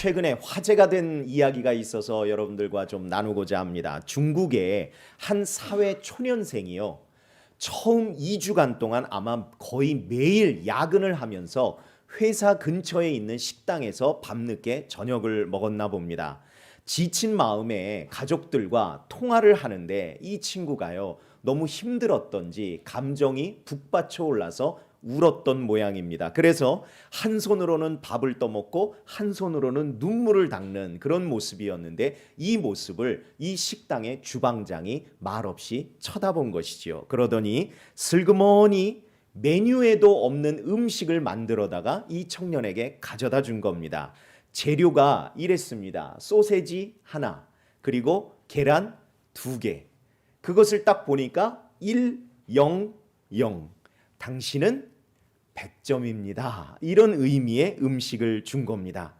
최근에 화제가 된 이야기가 있어서 여러분들과 좀 나누고자 합니다. 중국의 한 사회 초년생이요. 처음 2주간 동안 아마 거의 매일 야근을 하면서 회사 근처에 있는 식당에서 밤늦게 저녁을 먹었나 봅니다. 지친 마음에 가족들과 통화를 하는데 이 친구가요. 너무 힘들었던지 감정이 북받쳐 올라서 울었던 모양입니다. 그래서 한 손으로는 밥을 떠먹고 한 손으로는 눈물을 닦는 그런 모습이었는데 이 모습을 이 식당의 주방장이 말없이 쳐다본 것이지요. 그러더니 슬그머니 메뉴에도 없는 음식을 만들어다가 이 청년에게 가져다 준 겁니다. 재료가 이랬습니다. 소세지 하나, 그리고 계란 2개. 그것을 딱 보니까 1, 0, 0. 당신은 100점입니다. 이런 의미의 음식을 준 겁니다.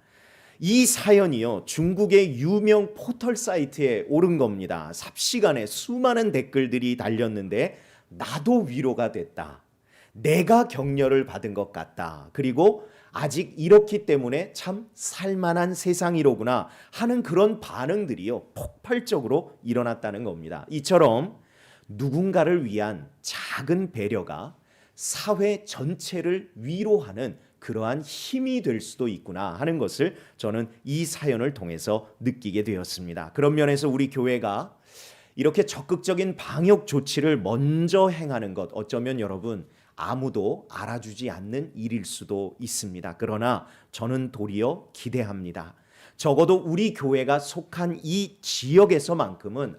이 사연이요. 중국의 유명 포털 사이트에 오른 겁니다. 삽시간에 수많은 댓글들이 달렸는데 나도 위로가 됐다. 내가 격려를 받은 것 같다. 그리고 아직 이렇기 때문에 참 살만한 세상이로구나 하는 그런 반응들이요. 폭발적으로 일어났다는 겁니다. 이처럼 누군가를 위한 작은 배려가 사회 전체를 위로하는 그러한 힘이 될 수도 있구나 하는 것을 저는 이 사연을 통해서 느끼게 되었습니다. 그런 면에서 우리 교회가 이렇게 적극적인 방역 조치를 먼저 행하는 것, 어쩌면 여러분 아무도 알아주지 않는 일일 수도 있습니다. 그러나 저는 도리어 기대합니다. 적어도 우리 교회가 속한 이 지역에서만큼은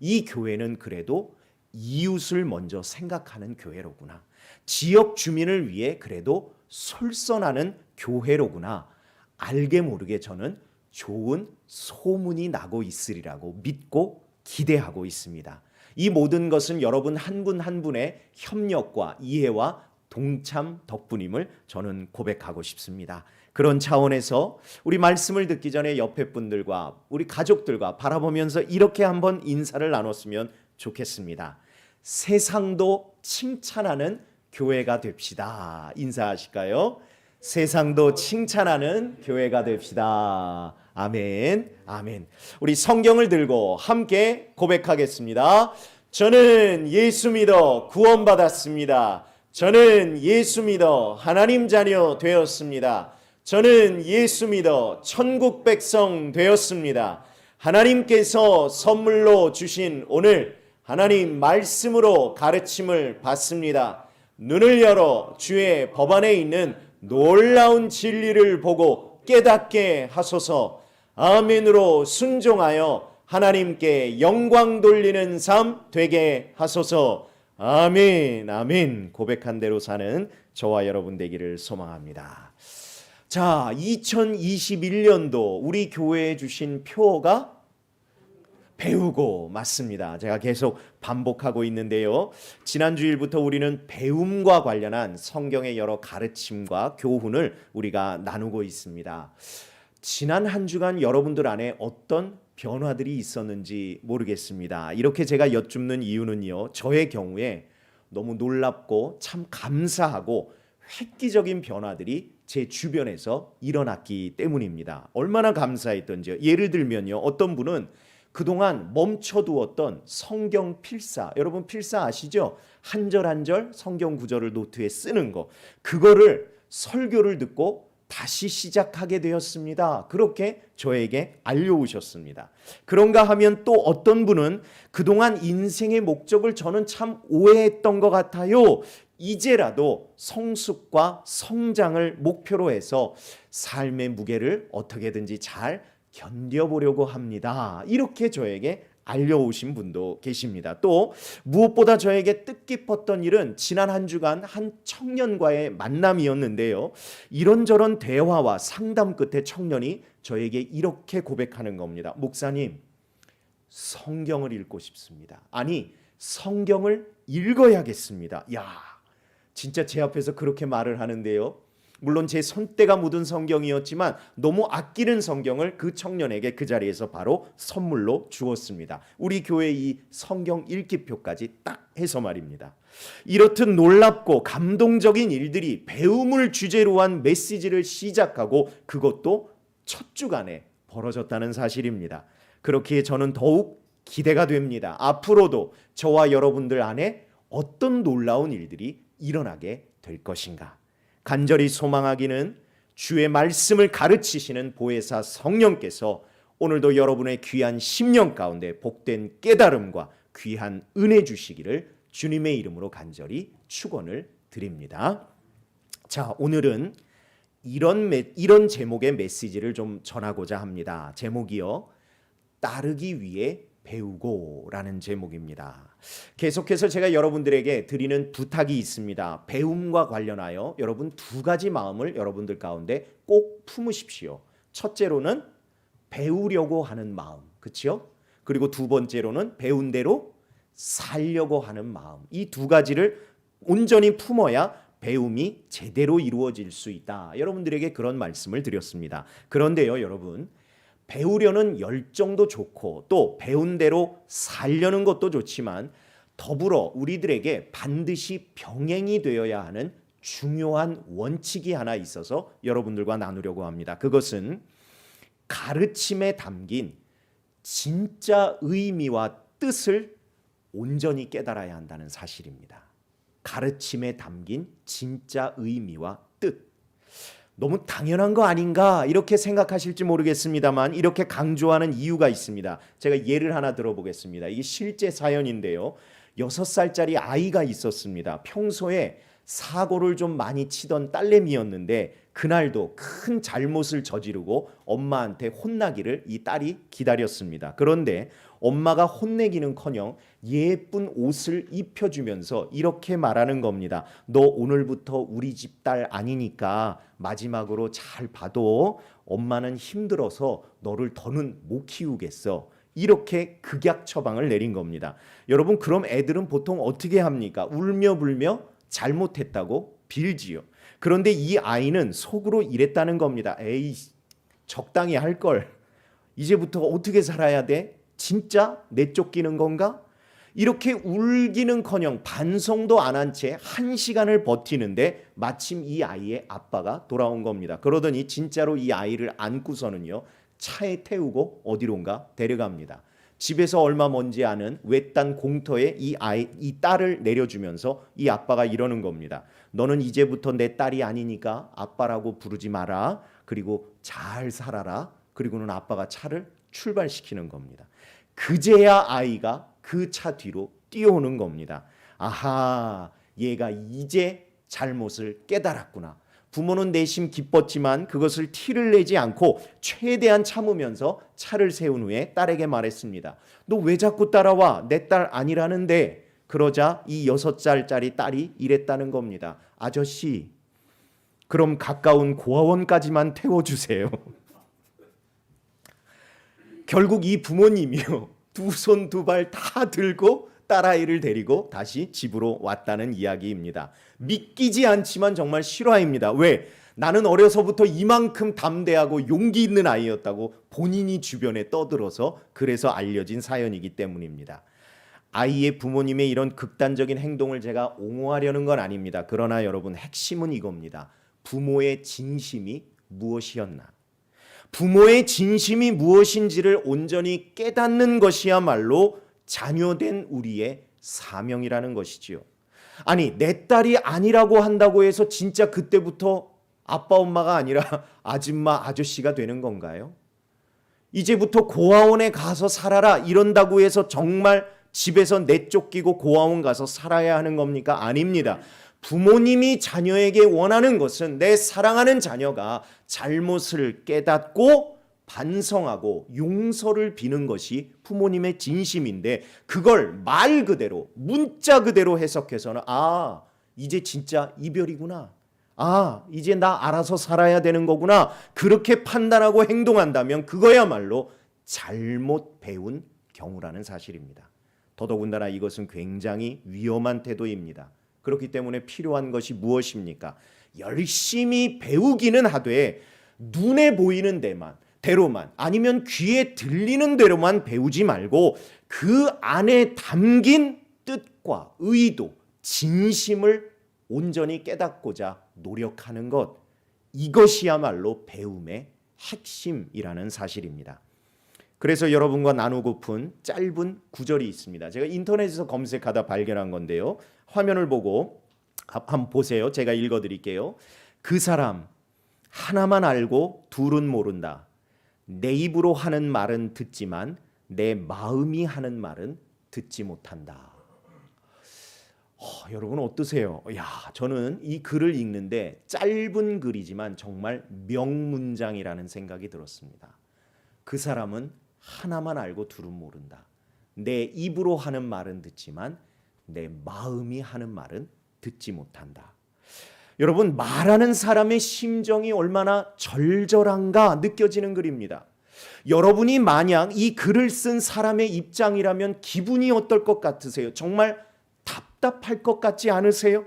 이 교회는 그래도 이웃을 먼저 생각하는 교회로구나. 지역 주민을 위해 그래도 솔선하는 교회로구나. 알게 모르게 저는 좋은 소문이 나고 있으리라고 믿고 기대하고 있습니다. 이 모든 것은 여러분 한 분 한 분의 협력과 이해와 동참 덕분임을 저는 고백하고 싶습니다. 그런 차원에서 우리 말씀을 듣기 전에 옆에 분들과 우리 가족들과 바라보면서 이렇게 한번 인사를 나눴으면 좋겠습니다. 세상도 칭찬하는 교회가 됩시다. 인사하실까요? 세상도 칭찬하는 교회가 됩시다. 아멘, 아멘. 우리 성경을 들고 함께 고백하겠습니다. 저는 예수 믿어 구원받았습니다. 저는 예수 믿어 하나님 자녀 되었습니다. 저는 예수 믿어 천국 백성 되었습니다. 하나님께서 선물로 주신 오늘 하나님 말씀으로 가르침을 받습니다. 눈을 열어 주의 법안에 있는 놀라운 진리를 보고 깨닫게 하소서. 아멘으로 순종하여 하나님께 영광 돌리는 삶 되게 하소서. 아멘, 아멘. 고백한 대로 사는 저와 여러분 되기를 소망합니다. 자, 2021년도 우리 교회에 주신 표어가 배우고 맞습니다. 제가 계속 반복하고 있는데요. 지난 주일부터 우리는 배움과 관련한 성경의 여러 가르침과 교훈을 우리가 나누고 있습니다. 지난 한 주간 여러분들 안에 어떤 변화들이 있었는지 모르겠습니다. 이렇게 제가 여쭙는 이유는요. 저의 경우에 너무 놀랍고 참 감사하고 획기적인 변화들이 제 주변에서 일어났기 때문입니다. 얼마나 감사했던지요. 예를 들면요. 어떤 분은 그동안 멈춰두었던 성경 필사, 여러분 필사 아시죠? 한 절 한 절 성경 구절을 노트에 쓰는 거, 그거를 설교를 듣고 다시 시작하게 되었습니다. 그렇게 저에게 알려오셨습니다. 그런가 하면 또 어떤 분은 그동안 인생의 목적을 저는 참 오해했던 것 같아요. 이제라도 성숙과 성장을 목표로 해서 삶의 무게를 어떻게든지 잘 견뎌보려고 합니다. 이렇게 저에게 알려오신 분도 계십니다. 또 무엇보다 저에게 뜻깊었던 일은 지난 한 주간 한 청년과의 만남이었는데요. 이런저런 대화와 상담 끝에 청년이 저에게 이렇게 고백하는 겁니다. 목사님, 성경을 읽고 싶습니다. 아니, 성경을 읽어야겠습니다. 야, 진짜 제 앞에서 그렇게 말을 하는데요. 물론 제 손때가 묻은 성경이었지만 너무 아끼는 성경을 그 청년에게 그 자리에서 바로 선물로 주었습니다. 우리 교회 이 성경 읽기표까지 딱 해서 말입니다. 이렇듯 놀랍고 감동적인 일들이 배움을 주제로 한 메시지를 시작하고 그것도 첫 주간에 벌어졌다는 사실입니다. 그렇기에 저는 더욱 기대가 됩니다. 앞으로도 저와 여러분들 안에 어떤 놀라운 일들이 일어나게 될 것인가. 간절히 소망하기는 주의 말씀을 가르치시는 보혜사 성령께서 오늘도 여러분의 귀한 심령 가운데 복된 깨달음과 귀한 은혜 주시기를 주님의 이름으로 간절히 축원을 드립니다. 자, 오늘은 이런 제목의 메시지를 좀 전하고자 합니다. 제목이요, 따르기 위해 배우고라는 제목입니다. 계속해서 제가 여러분들에게 드리는 부탁이 있습니다. 배움과 관련하여 여러분 두 가지 마음을 여러분들 가운데 꼭 품으십시오. 첫째로는 배우려고 하는 마음, 그렇죠? 그리고 두 번째로는 배운 대로 살려고 하는 마음. 이 두 가지를 온전히 품어야 배움이 제대로 이루어질 수 있다. 여러분들에게 그런 말씀을 드렸습니다. 그런데요, 여러분, 배우려는 열정도 좋고 또 배운 대로 살려는 것도 좋지만 더불어 우리들에게 반드시 병행이 되어야 하는 중요한 원칙이 하나 있어서 여러분들과 나누려고 합니다. 그것은 가르침에 담긴 진짜 의미와 뜻을 온전히 깨달아야 한다는 사실입니다. 가르침에 담긴 진짜 의미와 뜻. 너무 당연한 거 아닌가 이렇게 생각하실지 모르겠습니다만 이렇게 강조하는 이유가 있습니다. 제가 예를 하나 들어보겠습니다. 이게 실제 사연인데요. 6살짜리 아이가 있었습니다. 평소에 사고를 좀 많이 치던 딸내미였는데 그날도 큰 잘못을 저지르고 엄마한테 혼나기를 이 딸이 기다렸습니다. 그런데 엄마가 혼내기는커녕 예쁜 옷을 입혀주면서 이렇게 말하는 겁니다. 너 오늘부터 우리 집 딸 아니니까 마지막으로 잘 봐도 엄마는 힘들어서 너를 더는 못 키우겠어. 이렇게 극약 처방을 내린 겁니다. 여러분, 그럼 애들은 보통 어떻게 합니까? 울며 불며 잘못했다고 빌지요. 그런데 이 아이는 속으로 이랬다는 겁니다. 에이, 적당히 할 걸. 이제부터 어떻게 살아야 돼? 진짜 내쫓기는 건가? 이렇게 울기는커녕 반성도 안 한 채 1시간을 버티는데 마침 이 아이의 아빠가 돌아온 겁니다. 그러더니 진짜로 이 아이를 안고서는요, 차에 태우고 어디론가 데려갑니다. 집에서 얼마 먼지 않은 외딴 공터에 이 딸을 내려주면서 이 아빠가 이러는 겁니다. 너는 이제부터 내 딸이 아니니까 아빠라고 부르지 마라. 그리고 잘 살아라. 그리고는 아빠가 차를 출발시키는 겁니다. 그제야 아이가 그 차 뒤로 뛰어오는 겁니다. 아하, 얘가 이제 잘못을 깨달았구나. 부모는 내심 기뻤지만 그것을 티를 내지 않고 최대한 참으면서 차를 세운 후에 딸에게 말했습니다. 너 왜 자꾸 따라와? 내 딸 아니라는데. 그러자 이 6살짜리 딸이 이랬다는 겁니다. 아저씨, 그럼 가까운 고아원까지만 태워주세요. 결국 이 부모님이요, 두 손 두 발 다 들고 딸아이를 데리고 다시 집으로 왔다는 이야기입니다. 믿기지 않지만 정말 실화입니다. 왜? 나는 어려서부터 이만큼 담대하고 용기 있는 아이였다고 본인이 주변에 떠들어서 그래서 알려진 사연이기 때문입니다. 아이의 부모님의 이런 극단적인 행동을 제가 옹호하려는 건 아닙니다. 그러나 여러분, 핵심은 이겁니다. 부모의 진심이 무엇이었나? 부모의 진심이 무엇인지를 온전히 깨닫는 것이야말로 자녀된 우리의 사명이라는 것이지요. 아니, 내 딸이 아니라고 한다고 해서 진짜 그때부터 아빠 엄마가 아니라 아줌마 아저씨가 되는 건가요? 이제부터 고아원에 가서 살아라 이런다고 해서 정말 집에서 내쫓기고 고아원 가서 살아야 하는 겁니까? 아닙니다. 부모님이 자녀에게 원하는 것은 내 사랑하는 자녀가 잘못을 깨닫고 반성하고 용서를 비는 것이 부모님의 진심인데 그걸 말 그대로 문자 그대로 해석해서는 아, 이제 진짜 이별이구나. 아, 이제 나 알아서 살아야 되는 거구나. 그렇게 판단하고 행동한다면 그거야말로 잘못 배운 경우라는 사실입니다. 더더군다나 이것은 굉장히 위험한 태도입니다. 그렇기 때문에 필요한 것이 무엇입니까? 열심히 배우기는 하되 눈에 보이는 대로만 아니면 귀에 들리는 대로만 배우지 말고 그 안에 담긴 뜻과 의도, 진심을 온전히 깨닫고자 노력하는 것, 이것이야말로 배움의 핵심이라는 사실입니다. 그래서 여러분과 나누고픈 짧은 구절이 있습니다. 제가 인터넷에서 검색하다 발견한 건데요. 화면을 보고 한번 보세요. 제가 읽어드릴게요. 그 사람 하나만 알고 둘은 모른다. 내 입으로 하는 말은 듣지만 내 마음이 하는 말은 듣지 못한다. 여러분 어떠세요? 저는 이 글을 읽는데 짧은 글이지만 정말 명문장이라는 생각이 들었습니다. 그 사람은 하나만 알고 둘은 모른다. 내 입으로 하는 말은 듣지만 내 마음이 하는 말은 듣지 못한다. 여러분, 말하는 사람의 심정이 얼마나 절절한가 느껴지는 글입니다. 여러분이 만약 이 글을 쓴 사람의 입장이라면 기분이 어떨 것 같으세요? 정말 답답할 것 같지 않으세요?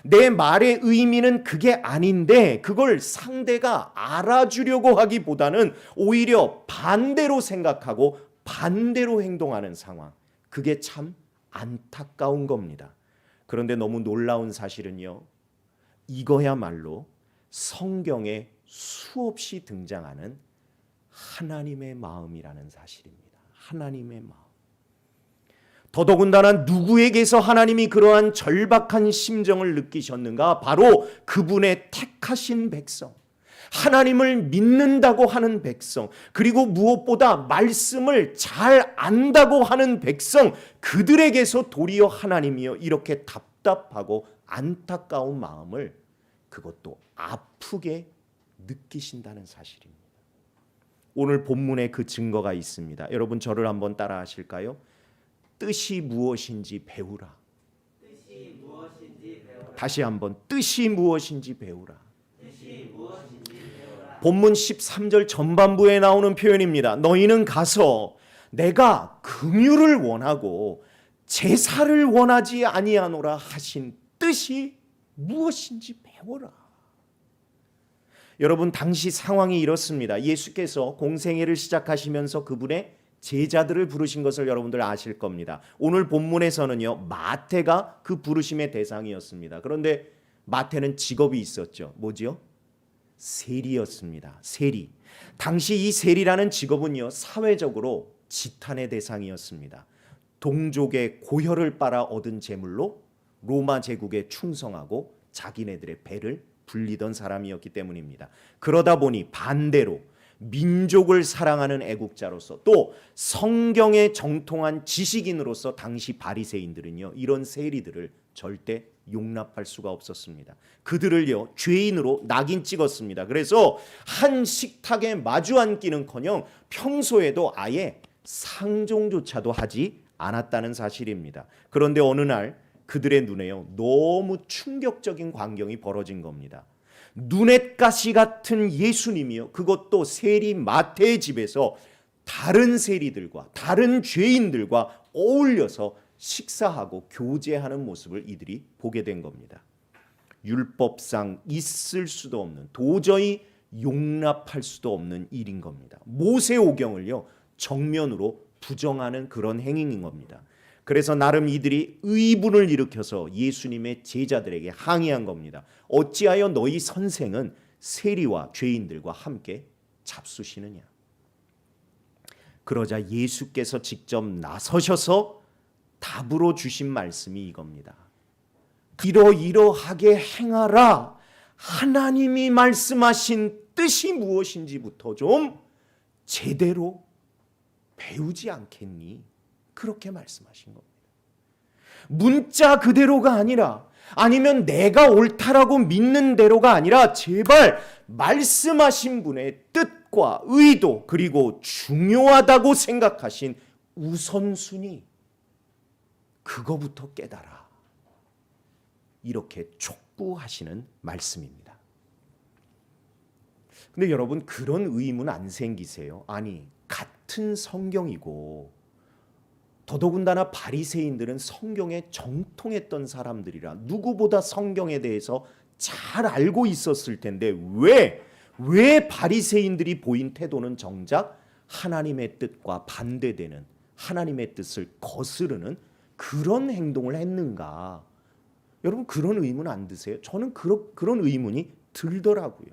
내 말의 의미는 그게 아닌데 그걸 상대가 알아주려고 하기보다는 오히려 반대로 생각하고 반대로 행동하는 상황. 그게 참 안타까운 겁니다. 그런데 너무 놀라운 사실은요. 이거야말로 성경에 수없이 등장하는 하나님의 마음이라는 사실입니다. 하나님의 마음. 더더군다나 누구에게서 하나님이 그러한 절박한 심정을 느끼셨는가? 바로 그분의 택하신 백성, 하나님을 믿는다고 하는 백성, 그리고 무엇보다 말씀을 잘 안다고 하는 백성, 그들에게서 도리어 하나님이여 이렇게 답답하고 안타까운 마음을 그것도 아프게 느끼신다는 사실입니다. 오늘 본문에 그 증거가 있습니다. 여러분 저를 한번 따라 하실까요? 뜻이 무엇인지 배우라. 뜻이 무엇인지 배우라. 다시 한번 뜻이 무엇인지 배우라. 뜻이 무엇인지 배우라. 본문 13절 전반부에 나오는 표현입니다. 너희는 가서 내가 긍휼을 원하고 제사를 원하지 아니하노라 하신 뜻이 무엇인지 배워라. 여러분 당시 상황이 이렇습니다. 예수께서 공생애를 시작하시면서 그분의 제자들을 부르신 것을 여러분들 아실 겁니다. 오늘 본문에서는요. 마태가 그 부르심의 대상이었습니다. 그런데 마태는 직업이 있었죠. 뭐지요? 세리였습니다. 세리. 당시 이 세리라는 직업은요. 사회적으로 지탄의 대상이었습니다. 동족의 고혈을 빨아 얻은 재물로 로마 제국에 충성하고 자기네들의 배를 불리던 사람이었기 때문입니다. 그러다 보니 반대로 민족을 사랑하는 애국자로서 또 성경에 정통한 지식인으로서 당시 바리새인들은요 이런 세리들을 절대 용납할 수가 없었습니다. 그들을요 죄인으로 낙인 찍었습니다. 그래서 한 식탁에 마주 앉기는커녕 평소에도 아예 상종조차도 하지 않았다는 사실입니다. 그런데 어느 날 그들의 눈에요 너무 충격적인 광경이 벌어진 겁니다. 눈엣가시 같은 예수님이요 그것도 세리 마태의 집에서 다른 세리들과 다른 죄인들과 어울려서 식사하고 교제하는 모습을 이들이 보게 된 겁니다. 율법상 있을 수도 없는 도저히 용납할 수도 없는 일인 겁니다. 모세오경을요 정면으로 부정하는 그런 행위인 겁니다. 그래서 나름 이들이 의분을 일으켜서 예수님의 제자들에게 항의한 겁니다. 어찌하여 너희 선생은 세리와 죄인들과 함께 잡수시느냐. 그러자 예수께서 직접 나서셔서 답으로 주신 말씀이 이겁니다. 이러이러하게 행하라. 하나님이 말씀하신 뜻이 무엇인지부터 좀 제대로 배우지 않겠니? 그렇게 말씀하신 겁니다. 문자 그대로가 아니라 아니면 내가 옳다라고 믿는 대로가 아니라 제발 말씀하신 분의 뜻과 의도 그리고 중요하다고 생각하신 우선순위 그거부터 깨달아. 이렇게 촉구하시는 말씀입니다. 근데 여러분 그런 의문 안 생기세요? 아니 같은 성경이고 더더군다나 바리새인들은 성경에 정통했던 사람들이라 누구보다 성경에 대해서 잘 알고 있었을 텐데 왜 바리새인들이 보인 태도는 정작 하나님의 뜻과 반대되는 하나님의 뜻을 거스르는 그런 행동을 했는가? 여러분 그런 의문 안 드세요? 저는 그런 의문이 들더라고요.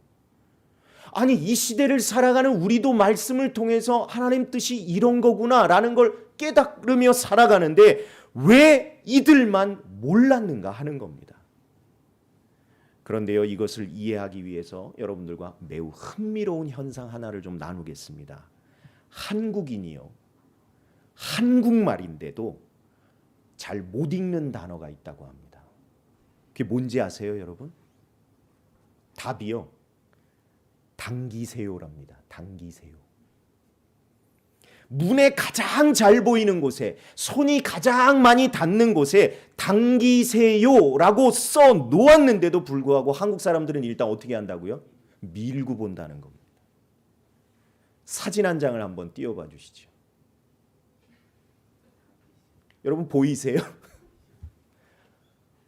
아니 이 시대를 살아가는 우리도 말씀을 통해서 하나님 뜻이 이런 거구나라는 걸 깨달으며 살아가는데 왜 이들만 몰랐는가 하는 겁니다. 그런데요, 이것을 이해하기 위해서 여러분들과 매우 흥미로운 현상 하나를 좀 나누겠습니다. 한국인이요, 한국말인데도 잘 못 읽는 단어가 있다고 합니다. 그게 뭔지 아세요, 여러분? 답이요, 당기세요랍니다. 당기세요. 문에 가장 잘 보이는 곳에, 손이 가장 많이 닿는 곳에 당기세요라고 써 놓았는데도 불구하고 한국 사람들은 일단 어떻게 한다고요? 밀고 본다는 겁니다. 사진 한 장을 한번 띄워봐 주시죠. 여러분 보이세요?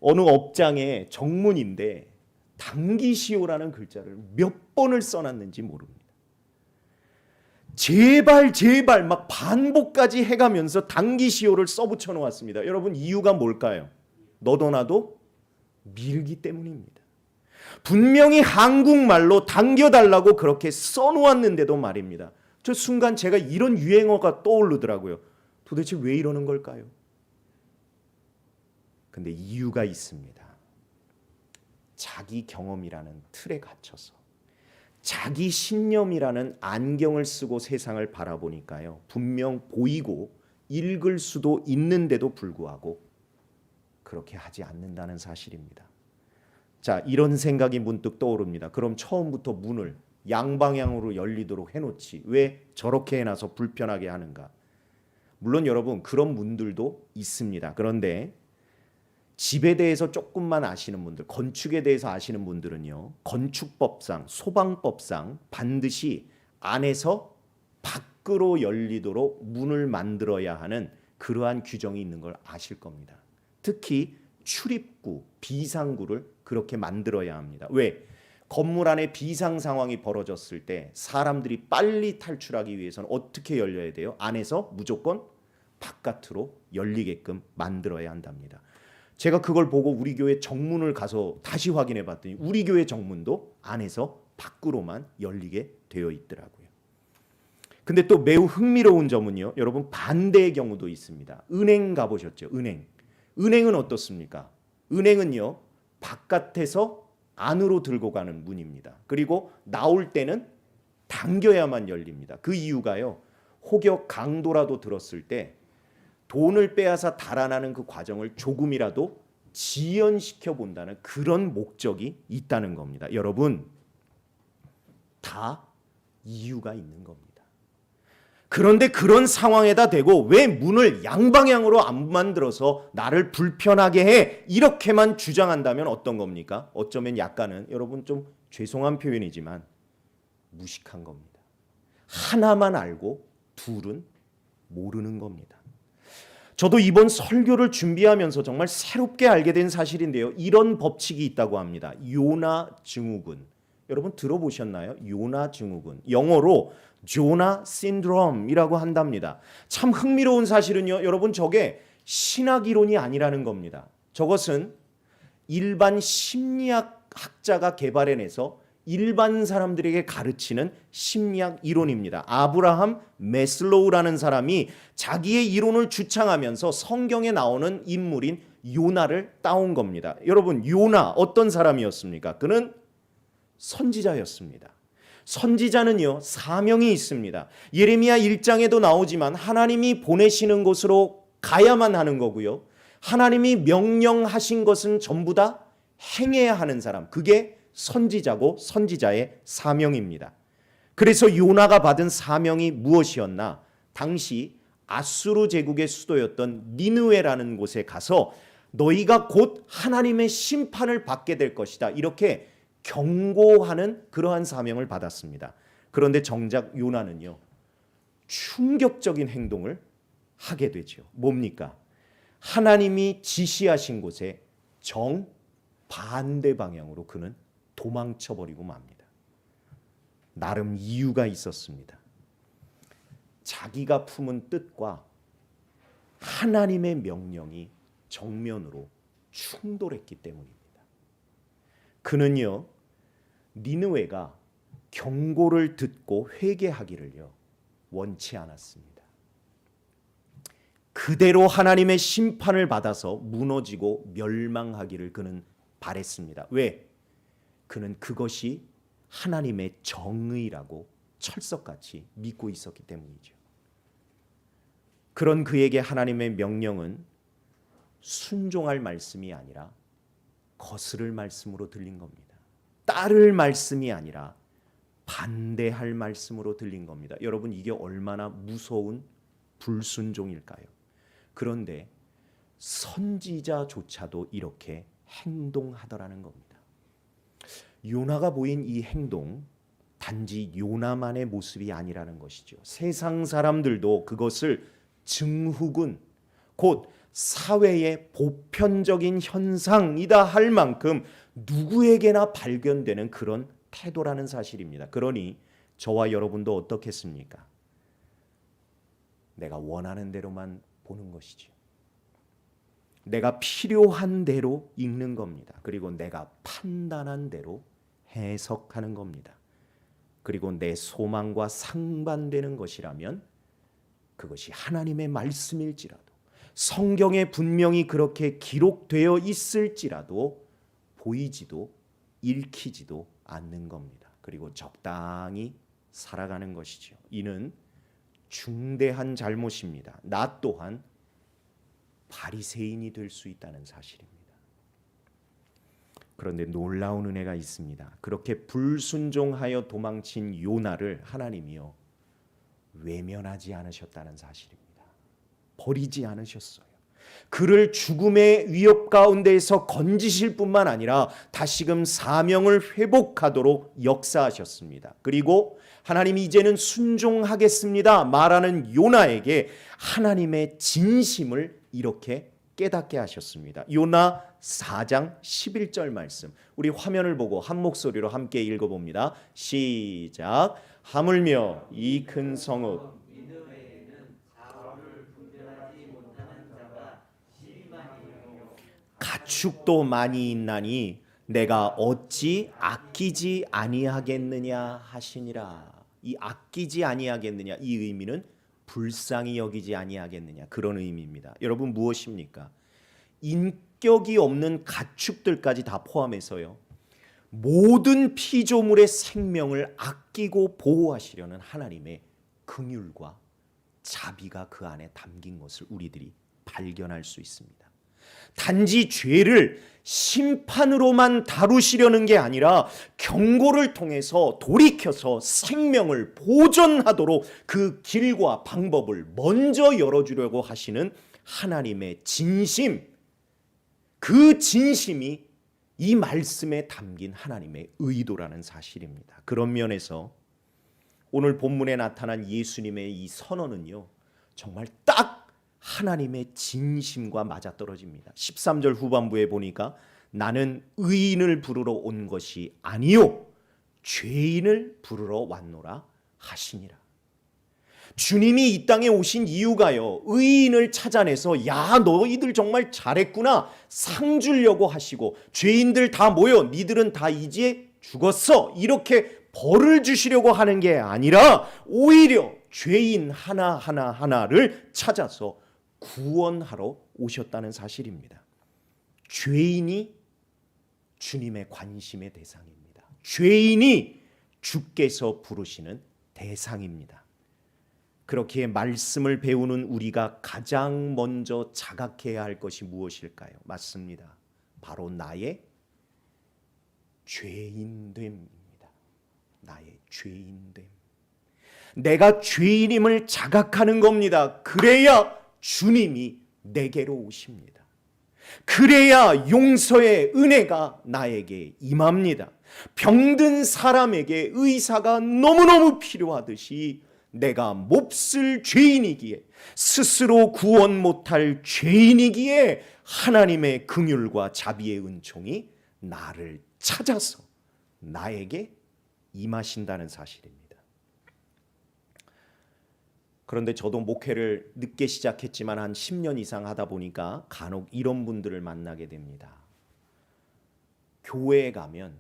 어느 업장의 정문인데 당기시오라는 글자를 몇 번을 써놨는지 모릅니다. 제발 막 반복까지 해가면서 당기시오를 써붙여 놓았습니다. 여러분 이유가 뭘까요? 너도 나도 밀기 때문입니다. 분명히 한국말로 당겨달라고 그렇게 써놓았는데도 말입니다. 저 순간 제가 이런 유행어가 떠오르더라고요. 도대체 왜 이러는 걸까요? 근데 이유가 있습니다. 자기 경험이라는 틀에 갇혀서 자기 신념이라는 안경을 쓰고 세상을 바라보니까요, 분명 보이고 읽을 수도 있는데도 불구하고 그렇게 하지 않는다는 사실입니다. 자, 이런 생각이 문득 떠오릅니다. 그럼 처음부터 문을 양방향으로 열리도록 해놓지 왜 저렇게 해놔서 불편하게 하는가? 물론 여러분 그런 문들도 있습니다. 그런데 집에 대해서 조금만 아시는 분들, 건축에 대해서 아시는 분들은요, 건축법상, 소방법상 반드시 안에서 밖으로 열리도록 문을 만들어야 하는 그러한 규정이 있는 걸 아실 겁니다. 특히 출입구, 비상구를 그렇게 만들어야 합니다. 왜? 건물 안에 비상 상황이 벌어졌을 때 사람들이 빨리 탈출하기 위해서는 어떻게 열려야 돼요? 안에서 무조건 바깥으로 열리게끔 만들어야 한답니다. 제가 그걸 보고 우리 교회 정문을 가서 다시 확인해 봤더니 우리 교회 정문도 안에서 밖으로만 열리게 되어 있더라고요. 근데 또 매우 흥미로운 점은요, 여러분 반대의 경우도 있습니다. 은행 가보셨죠? 은행은 어떻습니까? 은행은요, 바깥에서 안으로 들고 가는 문입니다. 그리고 나올 때는 당겨야만 열립니다. 그 이유가요, 혹여 강도라도 들었을 때 돈을 빼앗아 달아나는 그 과정을 조금이라도 지연시켜 본다는 그런 목적이 있다는 겁니다. 여러분, 다 이유가 있는 겁니다. 그런데 그런 상황에다 대고 왜 문을 양방향으로 안 만들어서 나를 불편하게 해? 이렇게만 주장한다면 어떤 겁니까? 어쩌면 약간은, 여러분 좀 죄송한 표현이지만 무식한 겁니다. 하나만 알고 둘은 모르는 겁니다. 저도 이번 설교를 준비하면서 정말 새롭게 알게 된 사실인데요. 이런 법칙이 있다고 합니다. 요나 증후군. 여러분 들어보셨나요? 요나 증후군. 영어로 조나 신드롬이라고 한답니다. 참 흥미로운 사실은요, 여러분 저게 신학 이론이 아니라는 겁니다. 저것은 일반 심리학 학자가 개발해내서 일반 사람들에게 가르치는 심리학 이론입니다. 아브라함 메슬로우라는 사람이 자기의 이론을 주창하면서 성경에 나오는 인물인 요나를 따온 겁니다. 여러분 요나 어떤 사람이었습니까? 그는 선지자였습니다. 선지자는요, 사명이 있습니다. 예레미야 1장에도 나오지만 하나님이 보내시는 곳으로 가야만 하는 거고요, 하나님이 명령하신 것은 전부 다 행해야 하는 사람, 그게 선지자고 선지자의 사명입니다. 그래서 요나가 받은 사명이 무엇이었나? 당시 아수르 제국의 수도였던 니느웨라는 곳에 가서 너희가 곧 하나님의 심판을 받게 될 것이다, 이렇게 경고하는 그러한 사명을 받았습니다. 그런데 정작 요나는요, 충격적인 행동을 하게 되죠. 뭡니까? 하나님이 지시하신 곳에 정반대 방향으로 그는 도망쳐버리고 맙니다. 나름 이유가 있었습니다. 자기가 품은 뜻과 하나님의 명령이 정면으로 충돌했기 때문입니다. 그는요, 니느웨가 경고를 듣고 회개하기를요 원치 않았습니다. 그대로 하나님의 심판을 받아서 무너지고 멸망하기를 그는 바랬습니다. 왜? 그는 그것이 하나님의 정의라고 철석같이 믿고 있었기 때문이죠. 그런 그에게 하나님의 명령은 순종할 말씀이 아니라 거스를 말씀으로 들린 겁니다. 따를 말씀이 아니라 반대할 말씀으로 들린 겁니다. 여러분, 이게 얼마나 무서운 불순종일까요? 그런데 선지자조차도 이렇게 행동하더라는 겁니다. 요나가 보인 이 행동, 단지 요나만의 모습이 아니라는 것이죠. 세상 사람들도 그것을 증후군, 곧 사회의 보편적인 현상이다 할 만큼 누구에게나 발견되는 그런 태도라는 사실입니다. 그러니 저와 여러분도 어떻겠습니까? 내가 원하는 대로만 보는 것이죠. 내가 필요한 대로 읽는 겁니다. 그리고 내가 판단한 대로 해석하는 겁니다. 그리고 내 소망과 상반되는 것이라면 그것이 하나님의 말씀일지라도, 성경에 분명히 그렇게 기록되어 있을지라도 보이지도 읽히지도 않는 겁니다. 그리고 적당히 살아가는 것이죠. 이는 중대한 잘못입니다. 나 또한 바리새인이 될 수 있다는 사실입니다. 그런데 놀라운 은혜가 있습니다. 그렇게 불순종하여 도망친 요나를 하나님이요 외면하지 않으셨다는 사실입니다. 버리지 않으셨어요. 그를 죽음의 위협 가운데에서 건지실 뿐만 아니라 다시금 사명을 회복하도록 역사하셨습니다. 그리고 하나님이 이제는 순종하겠습니다 말하는 요나에게 하나님의 진심을 이렇게 깨닫게 하셨습니다. 요나 4장 11절 말씀, 우리 화면을 보고 한 목소리로 함께 읽어봅니다. 시작. 하물며 이 큰 성읍 가축도 많이 있나니 내가 어찌 아끼지 아니하겠느냐 하시니라. 이 아끼지 아니하겠느냐, 이 의미는 불쌍히 여기지 아니하겠느냐, 그런 의미입니다. 여러분, 무엇입니까? 인격이 없는 가축들까지 다 포함해서요, 모든 피조물의 생명을 아끼고 보호하시려는 하나님의 긍휼과 자비가 그 안에 담긴 것을 우리들이 발견할 수 있습니다. 단지 죄를 심판으로만 다루시려는 게 아니라 경고를 통해서 돌이켜서 생명을 보존하도록 그 길과 방법을 먼저 열어주려고 하시는 하나님의 진심, 그 진심이 이 말씀에 담긴 하나님의 의도라는 사실입니다. 그런 면에서 오늘 본문에 나타난 예수님의 이 선언은요, 정말 딱 하나님의 진심과 맞아떨어집니다. 13절 후반부에 보니까 나는 의인을 부르러 온 것이 아니요 죄인을 부르러 왔노라 하시니라. 주님이 이 땅에 오신 이유가요, 의인을 찾아내서 야 너희들 정말 잘했구나 상 주려고 하시고, 죄인들 다 모여 니들은 다 이제 죽었어 이렇게 벌을 주시려고 하는 게 아니라 오히려 죄인 하나를 찾아서 구원하러 오셨다는 사실입니다. 죄인이 주님의 관심의 대상입니다. 죄인이 주께서 부르시는 대상입니다. 그렇기에 말씀을 배우는 우리가 가장 먼저 자각해야 할 것이 무엇일까요? 맞습니다. 바로 나의 죄인됨입니다. 나의 죄인됨. 내가 죄인임을 자각하는 겁니다. 그래야 주님이 내게로 오십니다. 그래야 용서의 은혜가 나에게 임합니다. 병든 사람에게 의사가 너무너무 필요하듯이 내가 몹쓸 죄인이기에, 스스로 구원 못할 죄인이기에 하나님의 긍휼과 자비의 은총이 나를 찾아서 나에게 임하신다는 사실입니다. 그런데 저도 목회를 늦게 시작했지만 한 10년 이상 하다 보니까 간혹 이런 분들을 만나게 됩니다. 교회에 가면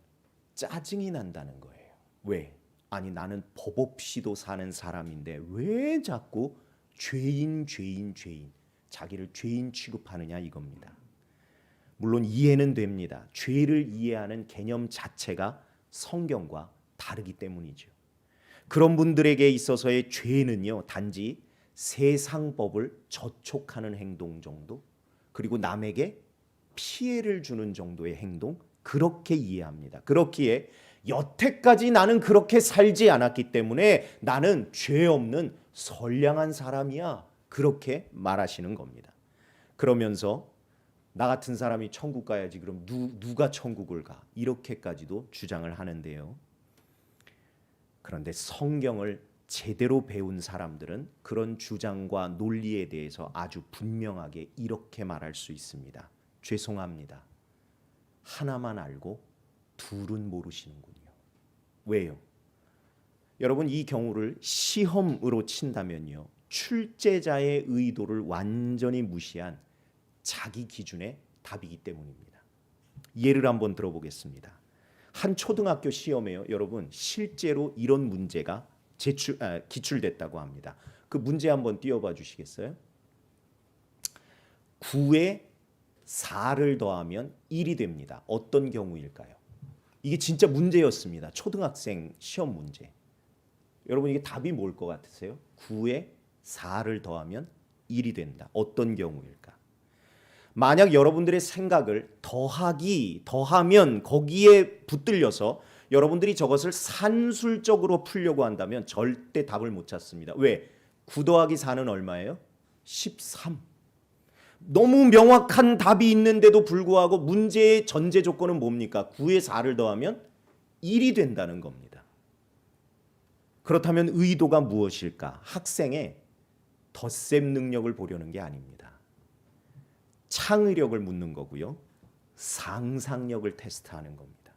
짜증이 난다는 거예요. 왜? 아니 나는 법 없이도 사는 사람인데 왜 자꾸 죄인 자기를 죄인 취급하느냐 이겁니다. 물론 이해는 됩니다. 죄를 이해하는 개념 자체가 성경과 다르기 때문이죠. 그런 분들에게 있어서의 죄는요, 단지 세상법을 저촉하는 행동 정도, 그리고 남에게 피해를 주는 정도의 행동, 그렇게 이해합니다. 그렇기에 여태까지 나는 그렇게 살지 않았기 때문에 나는 죄 없는 선량한 사람이야, 그렇게 말하시는 겁니다. 그러면서 나 같은 사람이 천국 가야지, 그럼 누가 천국을 가? 이렇게까지도 주장을 하는데요. 그런데 성경을 제대로 배운 사람들은 그런 주장과 논리에 대해서 아주 분명하게 이렇게 말할 수 있습니다. 죄송합니다. 하나만 알고 둘은 모르시는군요. 왜요? 여러분, 이 경우를 시험으로 친다면요, 출제자의 의도를 완전히 무시한 자기 기준의 답이기 때문입니다. 예를 한번 들어보겠습니다. 한 초등학교 시험에요, 여러분, 실제로 이런 문제가 기출됐다고 합니다. 그 문제 한번 띄워봐 주시겠어요? 9에 4를 더하면 1이 됩니다. 어떤 경우일까요? 이게 진짜 문제였습니다. 초등학생 시험 문제. 여러분, 이게 답이 뭘 것 같으세요? 9에 4를 더하면 1이 된다. 어떤 경우일까? 만약 여러분들의 생각을 더하면 거기에 붙들려서 여러분들이 저것을 산술적으로 풀려고 한다면 절대 답을 못 찾습니다. 왜? 9 더하기 4는 얼마예요? 13. 너무 명확한 답이 있는데도 불구하고 문제의 전제 조건은 뭡니까? 9에 4를 더하면 1이 된다는 겁니다. 그렇다면 의도가 무엇일까? 학생의 덧셈 능력을 보려는 게 아닙니다. 창의력을 묻는 거고요. 상상력을 테스트하는 겁니다.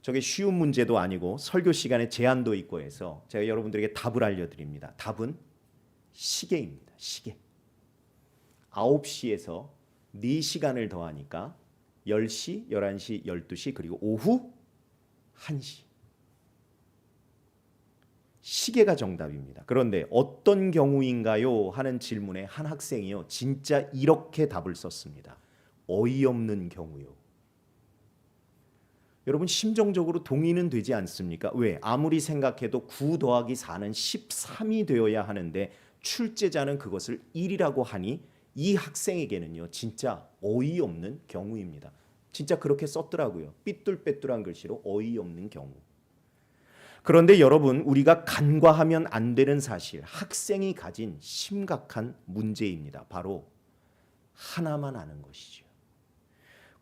저게 쉬운 문제도 아니고 설교 시간에 제한도 있고 해서 제가 여러분들에게 답을 알려드립니다. 답은 시계입니다. 시계. 9시에서 4시간을 더하니까 10시, 11시, 12시, 그리고 오후 1시. 시계가 정답입니다. 그런데 어떤 경우인가요? 하는 질문에 한 학생이요, 진짜 이렇게 답을 썼습니다. 어이없는 경우요. 여러분, 심정적으로 동의는 되지 않습니까? 왜? 아무리 생각해도 9 더하기 4는 13이 되어야 하는데 출제자는 그것을 1이라고 하니 이 학생에게는요, 진짜 어이없는 경우입니다. 진짜 그렇게 썼더라고요. 삐뚤빼뚤한 글씨로 어이없는 경우. 그런데 여러분, 우리가 간과하면 안 되는 사실, 학생이 가진 심각한 문제입니다. 바로 하나만 아는 것이죠.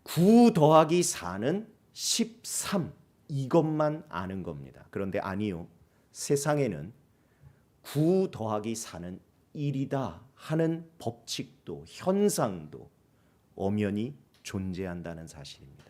9 더하기 4는 13, 이것만 아는 겁니다. 그런데 아니요, 세상에는 9 더하기 4는 1이다 하는 법칙도 현상도 엄연히 존재한다는 사실입니다.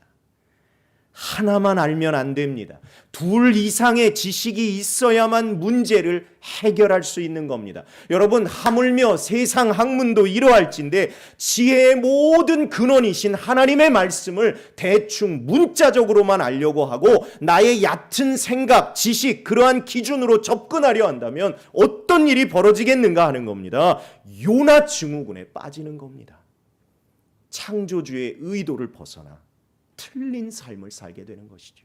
하나만 알면 안 됩니다. 둘 이상의 지식이 있어야만 문제를 해결할 수 있는 겁니다. 여러분, 하물며 세상 학문도 이러할진데 지혜의 모든 근원이신 하나님의 말씀을 대충 문자적으로만 알려고 하고 나의 얕은 생각, 지식, 그러한 기준으로 접근하려 한다면 어떤 일이 벌어지겠는가 하는 겁니다. 요나 증후군에 빠지는 겁니다. 창조주의 의도를 벗어나 틀린 삶을 살게 되는 것이죠.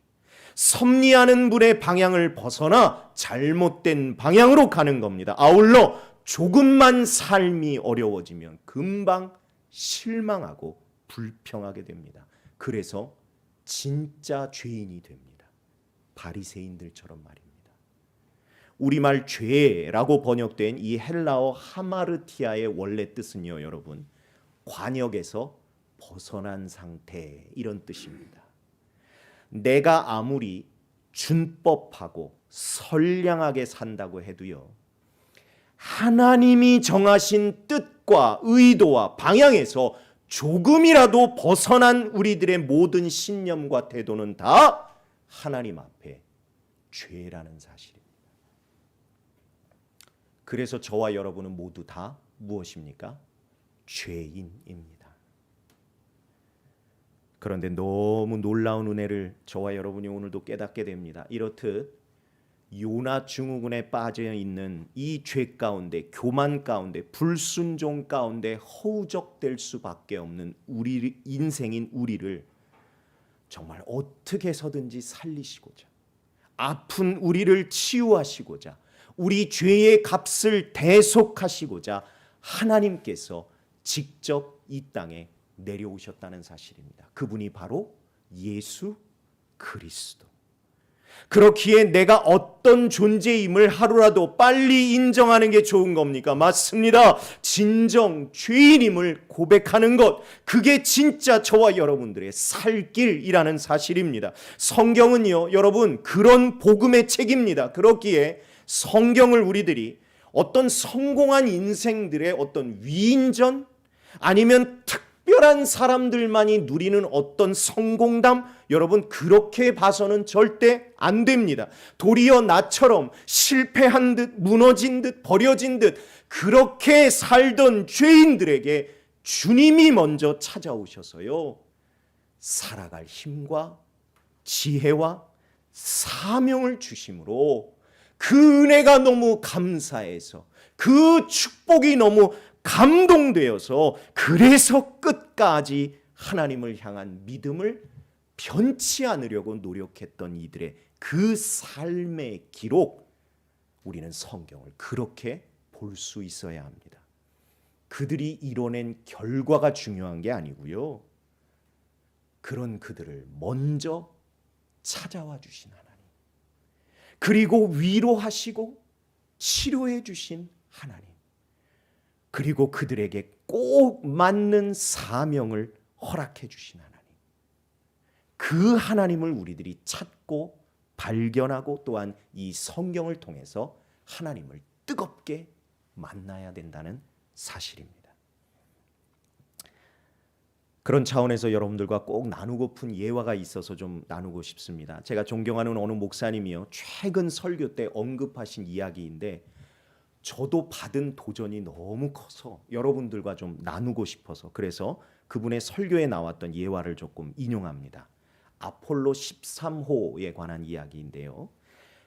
섭리하는 분의 방향을 벗어나 잘못된 방향으로 가는 겁니다. 아울러 조금만 삶이 어려워지면 금방 실망하고 불평하게 됩니다. 그래서 진짜 죄인이 됩니다. 바리새인들처럼 말입니다. 우리말 죄라고 번역된 이 헬라어 하마르티아의 원래 뜻은요, 여러분, 관역에서 벗어난 상태, 이런 뜻입니다. 내가 아무리 준법하고 선량하게 산다고 해도요, 하나님이 정하신 뜻과 의도와 방향에서 조금이라도 벗어난 우리들의 모든 신념과 태도는 다 하나님 앞에 죄라는 사실입니다. 그래서 저와 여러분은 모두 다 무엇입니까? 죄인입니다. 그런데 너무 놀라운 은혜를 저와 여러분이 오늘도 깨닫게 됩니다. 이렇듯 요나 증후군에 빠져 있는 이 죄 가운데, 교만 가운데, 불순종 가운데 허우적될 수밖에 없는 우리 인생인 우리를 정말 어떻게 해서든지 살리시고자, 아픈 우리를 치유하시고자, 우리 죄의 값을 대속하시고자 하나님께서 직접 이 땅에 내려오셨다는 사실입니다. 그분이 바로 예수 그리스도. 그렇기에 내가 어떤 존재임을 하루라도 빨리 인정하는 게 좋은 겁니까? 맞습니다. 진정 죄인임을 고백하는 것, 그게 진짜 저와 여러분들의 살 길이라는 사실입니다. 성경은요, 여러분, 그런 복음의 책입니다. 그렇기에 성경을 우리들이 어떤 성공한 인생들의 어떤 위인전, 아니면 특별한 사람들만이 누리는 어떤 성공담, 여러분 그렇게 봐서는 절대 안 됩니다. 도리어 나처럼 실패한 듯, 무너진 듯, 버려진 듯 그렇게 살던 죄인들에게 주님이 먼저 찾아오셔서요, 살아갈 힘과 지혜와 사명을 주심으로 그 은혜가 너무 감사해서, 그 축복이 너무 감동되어서, 그래서 끝까지 하나님을 향한 믿음을 변치 않으려고 노력했던 이들의 그 삶의 기록, 우리는 성경을 그렇게 볼 수 있어야 합니다. 그들이 이뤄낸 결과가 중요한 게 아니고요, 그런 그들을 먼저 찾아와 주신 하나님, 그리고 위로하시고 치료해 주신 하나님, 그리고 그들에게 꼭 맞는 사명을 허락해 주신 하나님, 그 하나님을 우리들이 찾고 발견하고, 또한 이 성경을 통해서 하나님을 뜨겁게 만나야 된다는 사실입니다. 그런 차원에서 여러분들과 꼭 나누고픈 예화가 있어서 좀 나누고 싶습니다. 제가 존경하는 어느 목사님이요, 최근 설교 때 언급하신 이야기인데 저도 받은 도전이 너무 커서 여러분들과 좀 나누고 싶어서, 그래서 그분의 설교에 나왔던 예화를 조금 인용합니다. 아폴로 13호에 관한 이야기인데요,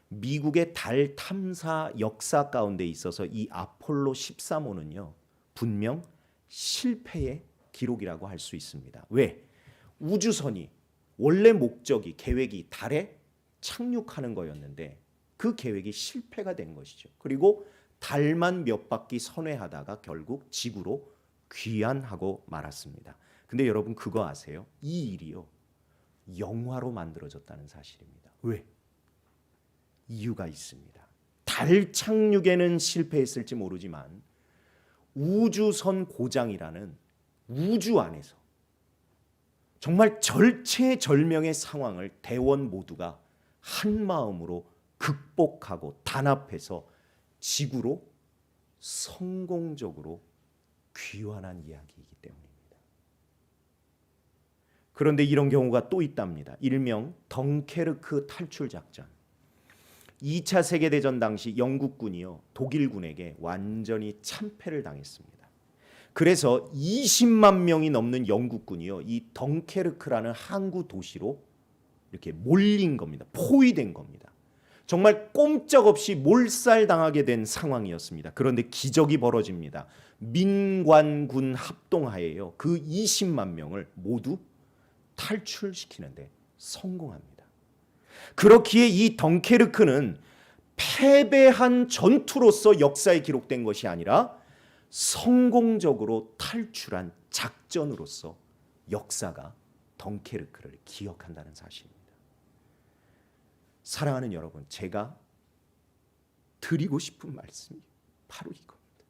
미국의 달 탐사 역사 가운데 있어서 이 아폴로 13호는요 분명 실패의 기록이라고 할 수 있습니다. 왜? 우주선이 원래 목적이, 계획이 달에 착륙하는 거였는데 그 계획이 실패가 된 것이죠. 그리고 달만 몇 바퀴 선회하다가 결국 지구로 귀환하고 말았습니다. 근데 여러분 그거 아세요? 이 일이요, 영화로 만들어졌다는 사실입니다. 왜? 이유가 있습니다. 달 착륙에는 실패했을지 모르지만 우주선 고장이라는 우주 안에서 정말 절체절명의 상황을 대원 모두가 한 마음으로 극복하고 단합해서 지구로 성공적으로 귀환한 이야기이기 때문입니다. 그런데 이런 경우가 또 있답니다. 일명 덩케르크 탈출 작전. 2차 세계대전 당시 영국군이요, 독일군에게 완전히 참패를 당했습니다. 그래서 20만 명이 넘는 영국군이요, 이 덩케르크라는 항구 도시로 이렇게 몰린 겁니다. 포위된 겁니다. 정말 꼼짝없이 몰살당하게 된 상황이었습니다. 그런데 기적이 벌어집니다. 민관군 합동하에요, 그 20만 명을 모두 탈출시키는데 성공합니다. 그렇기에 이 덩케르크는 패배한 전투로서 역사에 기록된 것이 아니라 성공적으로 탈출한 작전으로서 역사가 덩케르크를 기억한다는 사실입니다. 사랑하는 여러분, 제가 드리고 싶은 말씀이 바로 이겁니다.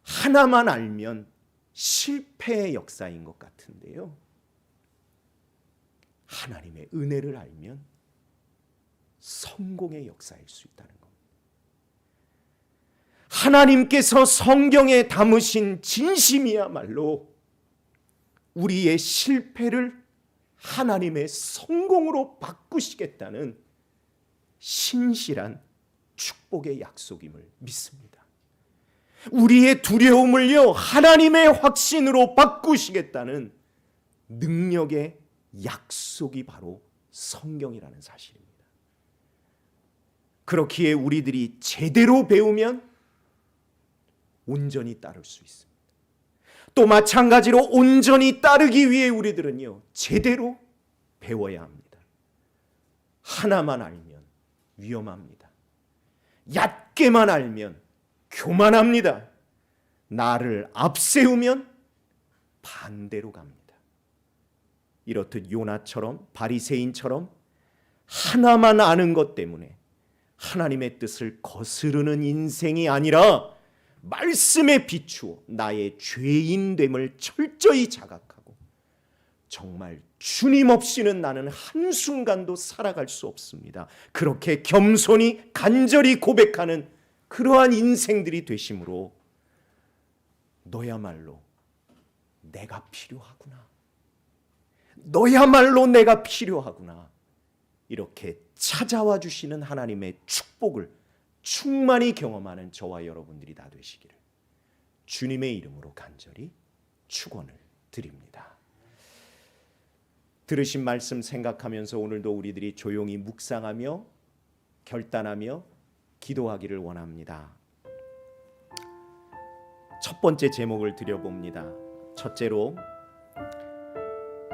하나만 알면 실패의 역사인 것 같은데요, 하나님의 은혜를 알면 성공의 역사일 수 있다는 겁니다. 하나님께서 성경에 담으신 진심이야말로 우리의 실패를 하나님의 성공으로 바꾸시겠다는 신실한 축복의 약속임을 믿습니다. 우리의 두려움을요, 하나님의 확신으로 바꾸시겠다는 능력의 약속이 바로 성경이라는 사실입니다. 그렇기에 우리들이 제대로 배우면 온전히 따를 수 있습니다. 또 마찬가지로 온전히 따르기 위해 우리들은요, 제대로 배워야 합니다. 하나만 알면 위험합니다. 얕게만 알면 교만합니다. 나를 앞세우면 반대로 갑니다. 이렇듯 요나처럼, 바리새인처럼 하나만 아는 것 때문에 하나님의 뜻을 거스르는 인생이 아니라 말씀에 비추어 나의 죄인됨을 철저히 자각하고 정말 주님 없이는 나는 한순간도 살아갈 수 없습니다. 그렇게 겸손히 간절히 고백하는 그러한 인생들이 되심으로 너야말로 내가 필요하구나. 너야말로 내가 필요하구나. 이렇게 찾아와 주시는 하나님의 축복을 충만히 경험하는 저와 여러분들이 다 되시기를 주님의 이름으로 간절히 축원을 드립니다. 들으신 말씀 생각하면서 오늘도 우리들이 조용히 묵상하며 결단하며 기도하기를 원합니다. 첫 번째 제목을 드려봅니다. 첫째로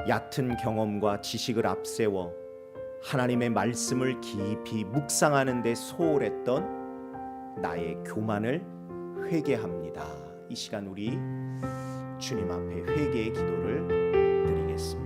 얕은 경험과 지식을 앞세워 하나님의 말씀을 깊이 묵상하는 데 소홀했던 나의 교만을 회개합니다. 이 시간 우리 주님 앞에 회개의 기도를 드리겠습니다.